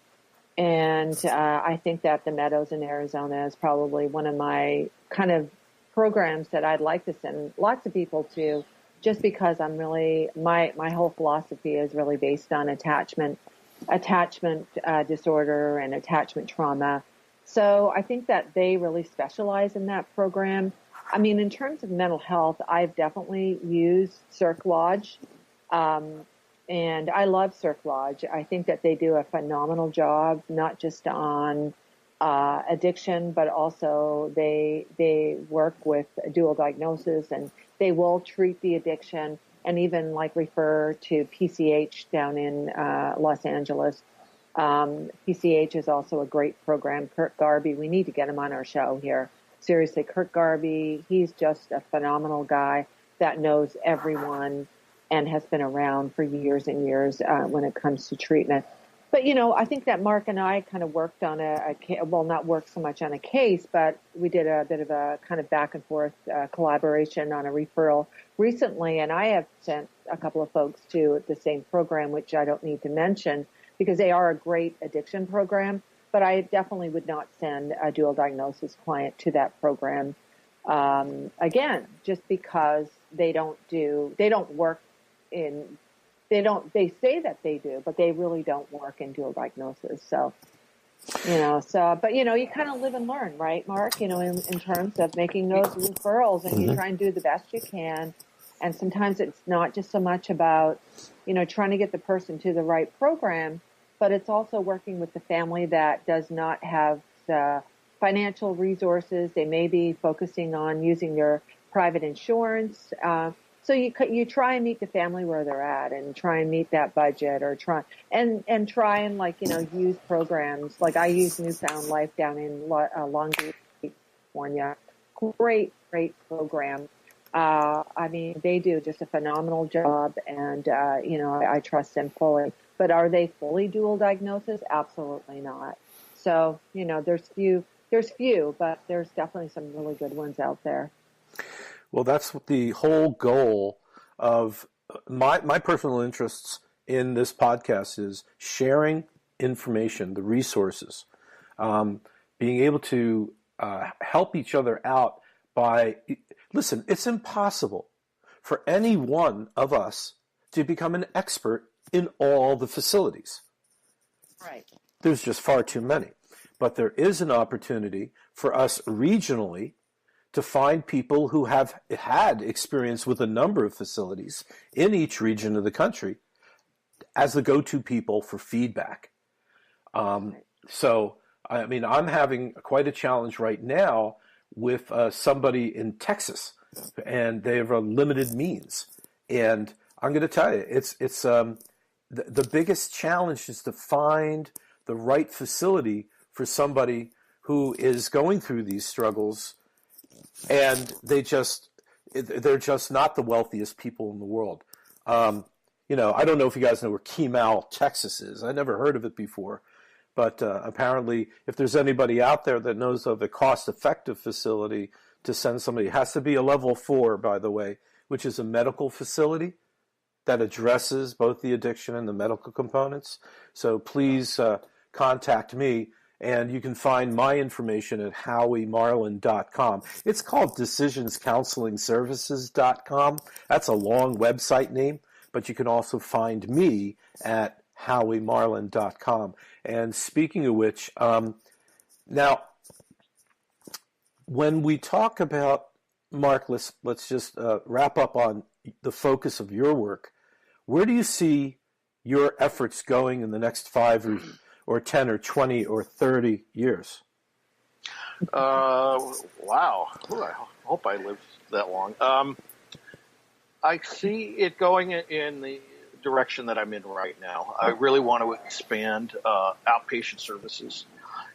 B: And I think that the Meadows in Arizona is probably one of my kind of programs that I'd like to send lots of people to, just because I'm really, my whole philosophy is really based on attachment disorder and attachment trauma. So I think that they really specialize in that program. I mean, in terms of mental health, I've definitely used Circ Lodge, and I love Circ Lodge. I think that they do a phenomenal job, not just on addiction, but also they work with dual diagnosis, and they will treat the addiction and even refer to PCH down in Los Angeles. PCH is also a great program. Kurt Garby, we need to get him on our show here. Seriously, Kurt Garby, he's just a phenomenal guy that knows everyone and has been around for years and years when it comes to treatment. But, I think that Mark and I kind of worked on not worked so much on a case, but we did a bit of a kind of back and forth collaboration on a referral recently. And I have sent a couple of folks to the same program, which I don't need to mention because they are a great addiction program. But I definitely would not send a dual diagnosis client to that program, again, just because they say that they do, but they really don't work in dual diagnosis. So, but you kind of live and learn, right, Mark? In terms of making those referrals, and you try and do the best you can. And sometimes it's not just so much about, trying to get the person to the right program, but it's also working with the family that does not have the financial resources. They may be focusing on using your private insurance. So you try and meet the family where they're at and try and meet that budget, or try and use programs. Like I use Newfound Life down in Long Beach, California. Great program. They do just a phenomenal job, and I trust them fully. But are they fully dual diagnosis? Absolutely not. So, there's few, but there's definitely some really good ones out there.
A: Well, that's the whole goal of my personal interests in this podcast is sharing information, the resources, being able to help each other out listen, it's impossible for any one of us to become an expert in all the facilities.
B: Right.
A: There's just far too many. But there is an opportunity for us regionally to find people who have had experience with a number of facilities in each region of the country as the go-to people for feedback. So, I'm having quite a challenge right now with somebody in Texas, and they have a limited means. And I'm going to tell you, it's the biggest challenge is to find the right facility for somebody who is going through these struggles, and they're just not the wealthiest people in the world. I don't know if you guys know where Kemal, Texas is. I never heard of it before. But apparently, if there's anybody out there that knows of a cost-effective facility to send somebody, it has to be a level 4, by the way, which is a medical facility that addresses both the addiction and the medical components. So please contact me, and you can find my information at howiemarlin.com. It's called decisionscounselingservices.com. That's a long website name, but you can also find me at howiemarlin.com. And speaking of which, now, when we talk about, Mark, let's just wrap up on the focus of your work. Where do you see your efforts going in the next 5 or 10 or 20 or 30 years?
C: Wow. Ooh, I hope I live that long. I see it going in the direction that I'm in right now. I really want to expand outpatient services.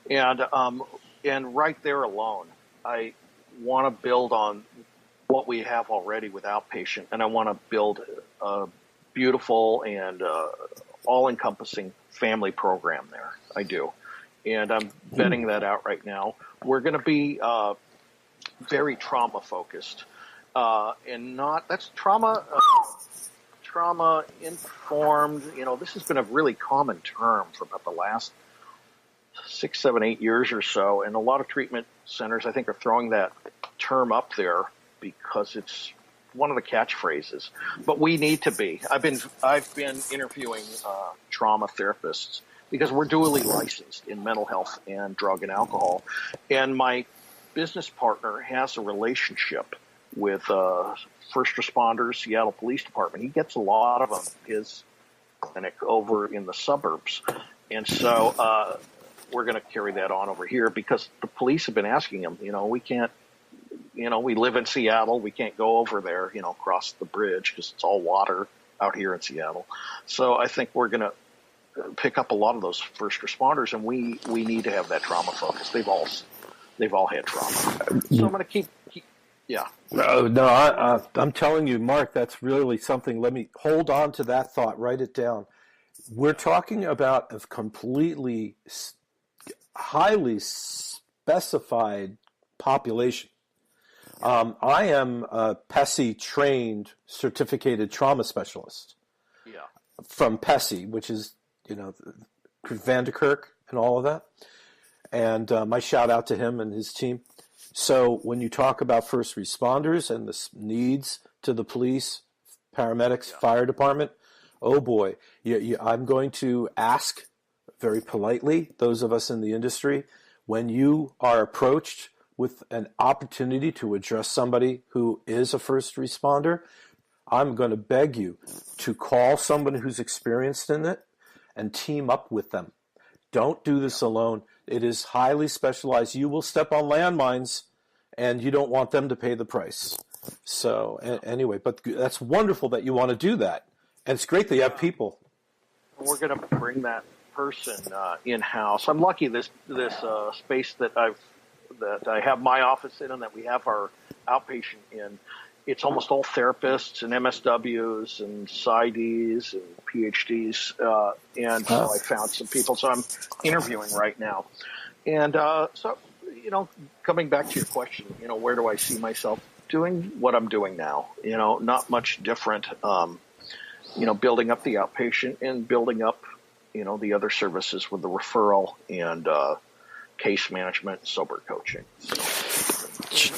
C: And right there alone, I want to build on what we have already with outpatient, and I want to build a beautiful and all-encompassing family program there. I do. And I'm vetting that out right now. We're going to be very trauma-focused, and that's trauma-informed. This has been a really common term for about the last 6, 7, 8 years or so, and a lot of treatment centers, I think, are throwing that term up there because it's one of the catchphrases. But we need to be. I've been interviewing trauma therapists because we're dually licensed in mental health and drug and alcohol, and my business partner has a relationship with first responders, Seattle Police Department. He gets a lot of them, his clinic over in the suburbs, and so we're going to carry that on over here because the police have been asking him, we can't, we live in Seattle. We can't go over there, across the bridge because it's all water out here in Seattle. So I think we're going to pick up a lot of those first responders, and we need to have that trauma focus. They've all had trauma. So I'm going to keep yeah.
A: No, I'm telling you, Mark, that's really something. Let me hold on to that thought. Write it down. We're talking about a completely highly specified population. I am a PESI-trained certificated trauma specialist.
C: Yeah.
A: From PESI, which is, Vanderkirk and all of that. And my shout out to him and his team. So when you talk about first responders and the needs to the police, paramedics, fire department, oh boy, I'm going to ask very politely, those of us in the industry, when you are approached with an opportunity to address somebody who is a first responder, I'm going to beg you to call someone who's experienced in it and team up with them. Don't do this alone. It is highly specialized. You will step on landmines, and you don't want them to pay the price. So anyway, but that's wonderful that you want to do that. And it's great that you have people.
C: We're going to bring that person in-house. I'm lucky this space that I have my office in and that we have our outpatient in. It's almost all therapists and MSWs and PsyDs and PhDs. And so I found some people. So I'm interviewing right now. And so, coming back to your question, where do I see myself doing what I'm doing now? Not much different. Building up the outpatient and building up, the other services with the referral and case management, sober coaching,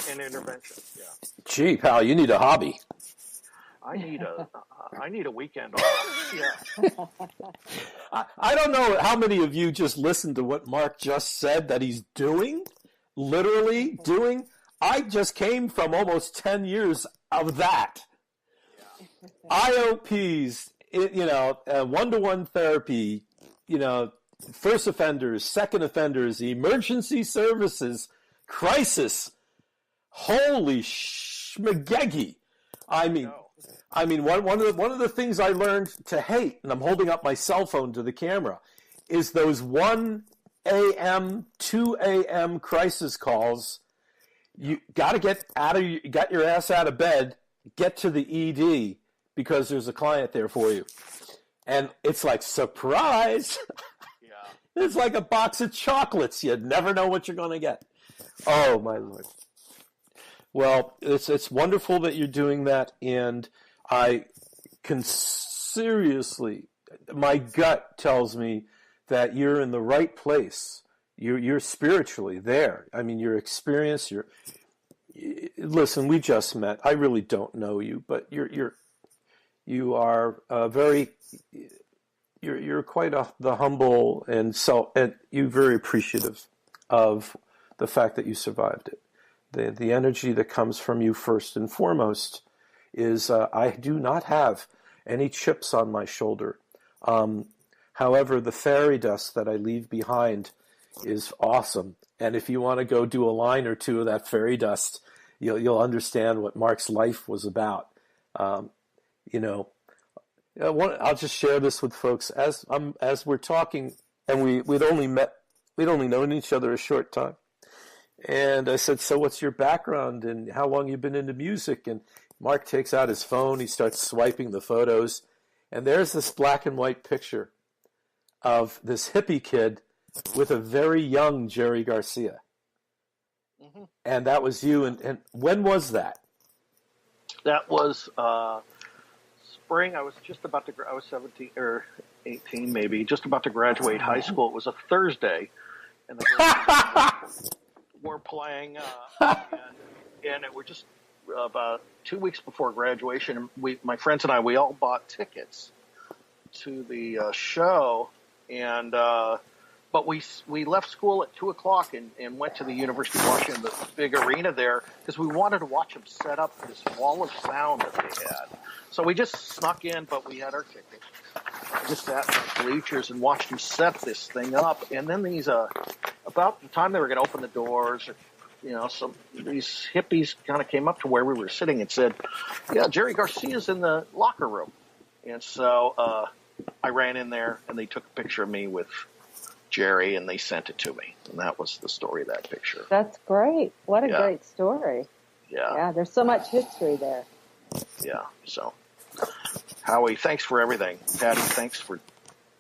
C: and intervention. Yeah.
A: Gee, pal, you need a hobby.
C: I need a weekend off. Yeah.
A: I don't know how many of you just listened to what Mark just said that he's doing, literally doing. I just came from almost 10 years of that. IOPs, one-to-one therapy, first offenders, second offenders, emergency services, crisis. Holy schmagegi. I mean, one of the things I learned to hate, and I'm holding up my cell phone to the camera, is those 1 a.m., 2 a.m. crisis calls. You got to get your ass out of bed, get to the ED because there's a client there for you. And it's like, surprise. Yeah. It's like a box of chocolates. You never know what you're going to get. Oh, my Lord. Well, it's wonderful that you're doing that, and I can seriously, my gut tells me that you're in the right place. You're spiritually there. I mean, your experience. Listen. We just met. I really don't know you, but you are very. You're quite the humble and you're very appreciative of the fact that you survived it. The energy that comes from you first and foremost is I do not have any chips on my shoulder. However, the fairy dust that I leave behind is awesome. And if you want to go do a line or two of that fairy dust, you'll understand what Mark's life was about. You know, I'll just share this with folks as we're talking, and we'd only known each other a short time. And I said, so what's your background and how long you've been into music? And Mark takes out his phone. He starts swiping the photos. And there's this black and white picture of this hippie kid with a very young Jerry Garcia. Mm-hmm. And that was you. And when was that?
C: That was spring. I was I was 17 or 18 maybe, just about to graduate high school. It was a Thursday. And we're playing, and it was just about 2 weeks before graduation. My friends and I, we all bought tickets to the show, and but we left school at 2:00 and went to the University of Washington, the big arena there, because we wanted to watch them set up this wall of sound that they had. So we just snuck in, but we had our tickets. I just sat in the bleachers and watched them set this thing up, and then these about the time they were going to open the doors, these hippies kind of came up to where we were sitting and said, "Yeah, Jerry Garcia's in the locker room." And so I ran in there, and they took a picture of me with Jerry, and they sent it to me. And that was the story of that picture.
B: That's great. What a great story.
C: Yeah,
B: there's so much history there.
C: Yeah, so Howie, thanks for everything. Patti, thanks for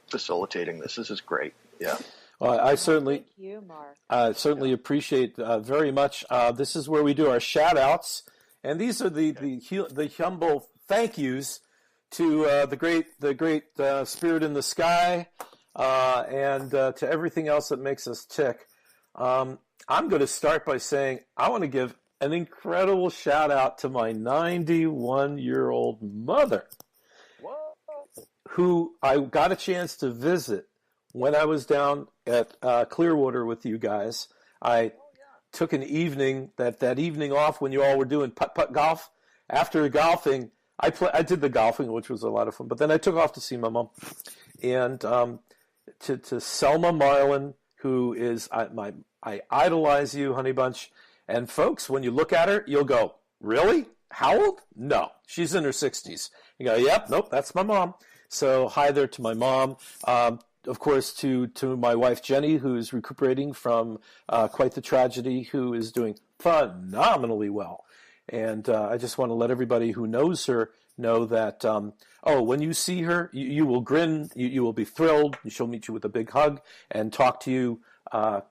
C: facilitating this. This is great. Yeah.
A: Well, I certainly,
B: thank you, Mark.
A: Certainly appreciate very much. This is where we do our shout outs, and these are the humble thank yous to the great spirit in the sky, and to everything else that makes us tick. I'm going to start by saying I want to give an incredible shout out to my 91-year-old mother, who I got a chance to visit when I was down at Clearwater with you guys. I took an evening, that evening off when you all were doing putt-putt golf. After golfing, I did the golfing, which was a lot of fun, but then I took off to see my mom. And to Selma Marlin, who is, I idolize you, honey bunch. And folks, when you look at her, you'll go, really? How old? No, she's in her 60s. You go, yep, nope, that's my mom. So hi there to my mom. Of course, to my wife, Jenny, who's recuperating from quite the tragedy, who is doing phenomenally well. And I just want to let everybody who knows her know that, when you see her, you will grin, you will be thrilled, and she'll meet you with a big hug and talk to you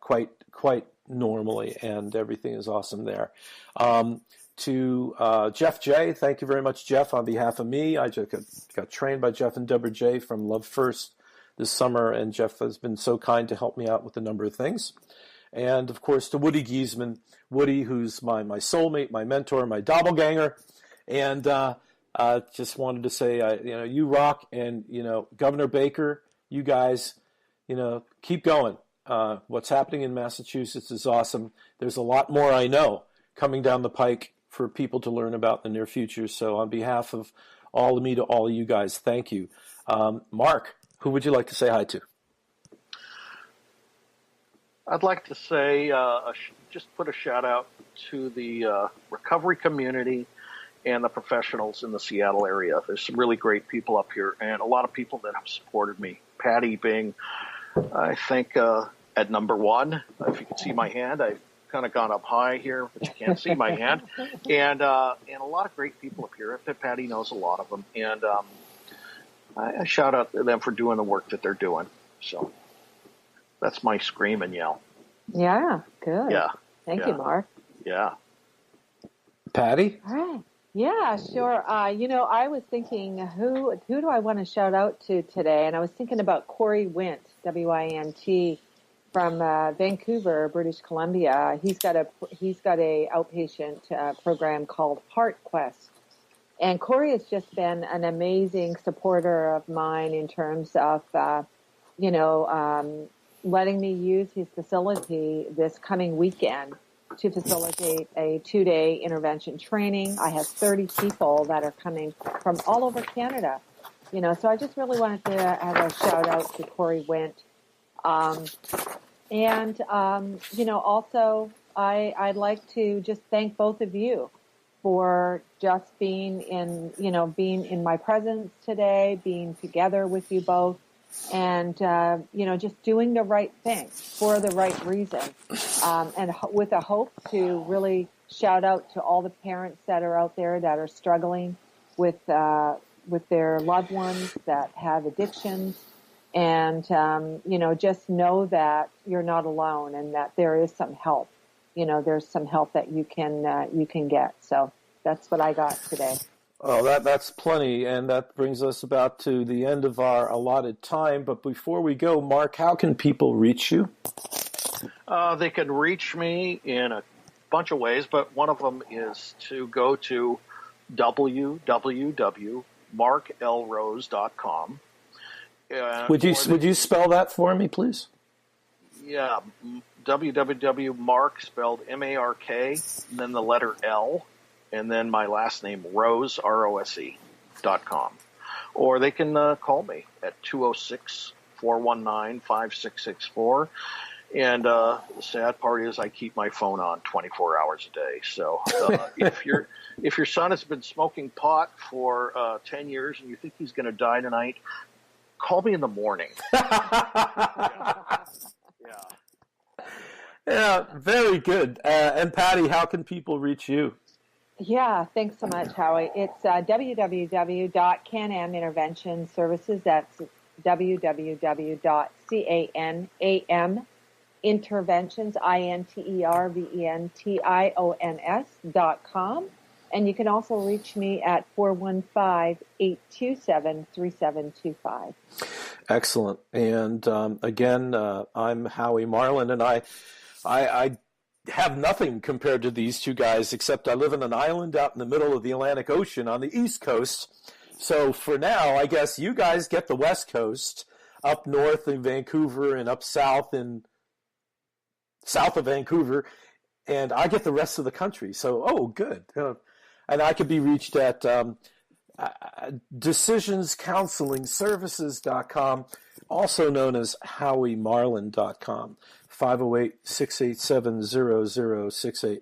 A: quite normally, and everything is awesome there. To Jeff J., thank you very much, Jeff, on behalf of me. I just got trained by Jeff and Deborah J. from Love First this summer, and Jeff has been so kind to help me out with a number of things. And, of course, to Woody Giesman, Woody, who's my soulmate, my mentor, my doppelganger. And just wanted to say, you rock, and, Governor Baker, you guys, keep going. What's happening in Massachusetts is awesome. There's a lot more I know coming down the pike for people to learn about in the near future. So on behalf of all of me to all of you guys, thank you. Mark, who would you like to say hi to?
C: I'd like to say, just put a shout out to the recovery community and the professionals in the Seattle area. There's some really great people up here, and a lot of people that have supported me. Patti being, I think, at number one. If you can see my hand, I've kind of gone up high here, but you can't see my hand. And a lot of great people up here. Patti knows a lot of them, and I shout out to them for doing the work that they're doing. So that's my scream and yell.
B: Yeah, good.
C: Yeah.
B: Thank you, Mark.
C: Yeah.
A: Patti?
B: All right. Yeah, sure. I was thinking, who do I want to shout out to today? And I was thinking about Corey Wint, Wint, from Vancouver, British Columbia. He's got a outpatient program called Heart Quest. And Corey has just been an amazing supporter of mine in terms of, letting me use his facility this coming weekend to facilitate a 2-day intervention training. I have 30 people that are coming from all over Canada. So I just really wanted to have a shout out to Corey Wint. Also I'd like to just thank both of you for just being in my presence today, being together with you both, and, just doing the right thing for the right reason. And with a hope to really shout out to all the parents that are out there that are struggling with their loved ones that have addictions. And, just know that you're not alone and that there is some help. There's some help that you can get. So that's what I got today.
A: Oh, that's plenty, and that brings us about to the end of our allotted time. But before we go, Mark, how can people reach you?
C: They can reach me in a bunch of ways, but one of them is to go to www.markelrose.com.
A: Would you spell that for me, please?
C: Yeah, www.mark, spelled M-A-R-K, and then the letter L, and then my last name, Rose, ROSE.com. Or they can call me at 206-419-5664. And the sad part is I keep my phone on 24 hours a day. So if your son has been smoking pot for 10 years and you think he's going to die tonight, call me in the morning.
A: Yeah, very good. And Patti, how can people reach you?
B: Yeah, thanks so much, Howie. It's www.Can-Am Intervention Services. That's www.CANAM Interventions, INTERVENTIONS.com. And you can also reach me at 415-827-3725.
A: Excellent. And again, I'm Howie Marlin, and I have nothing compared to these two guys, except I live on an island out in the middle of the Atlantic Ocean on the East Coast. So for now, I guess you guys get the West Coast, up north in Vancouver and up south of Vancouver, and I get the rest of the country. So, good. And I could be reached at decisionscounselingservices.com, also known as howiemarlin.com. 508-687-0068.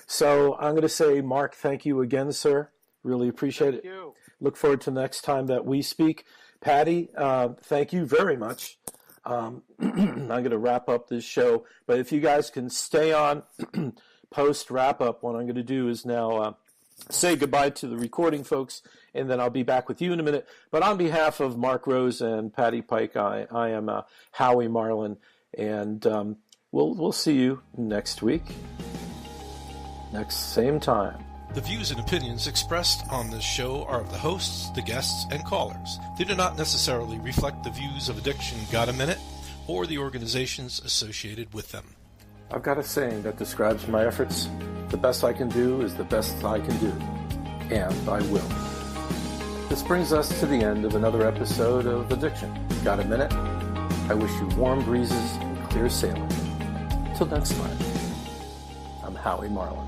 A: So I'm going to say, Mark, thank you again, sir. Really appreciate it.
C: Thank you.
A: Look forward to the next time that we speak. Patti, thank you very much. I'm going to wrap up this show, but if you guys can stay on post wrap up, what I'm going to do is now say goodbye to the recording folks, and then I'll be back with you in a minute. But on behalf of Mark Rose and Patti Pike, I am Howie Marlin, and we'll see you next week, next same time.
E: The views and opinions expressed on this show are of the hosts, the guests, and callers. They do not necessarily reflect the views of Addiction Got a Minute or the organizations associated with them.
A: I've got a saying that describes my efforts. The best I can do is the best I can do, and I will. This brings us to the end of another episode of Addiction Got a Minute. I wish you warm breezes and clear sailing. Till next time, I'm Howie Marlin.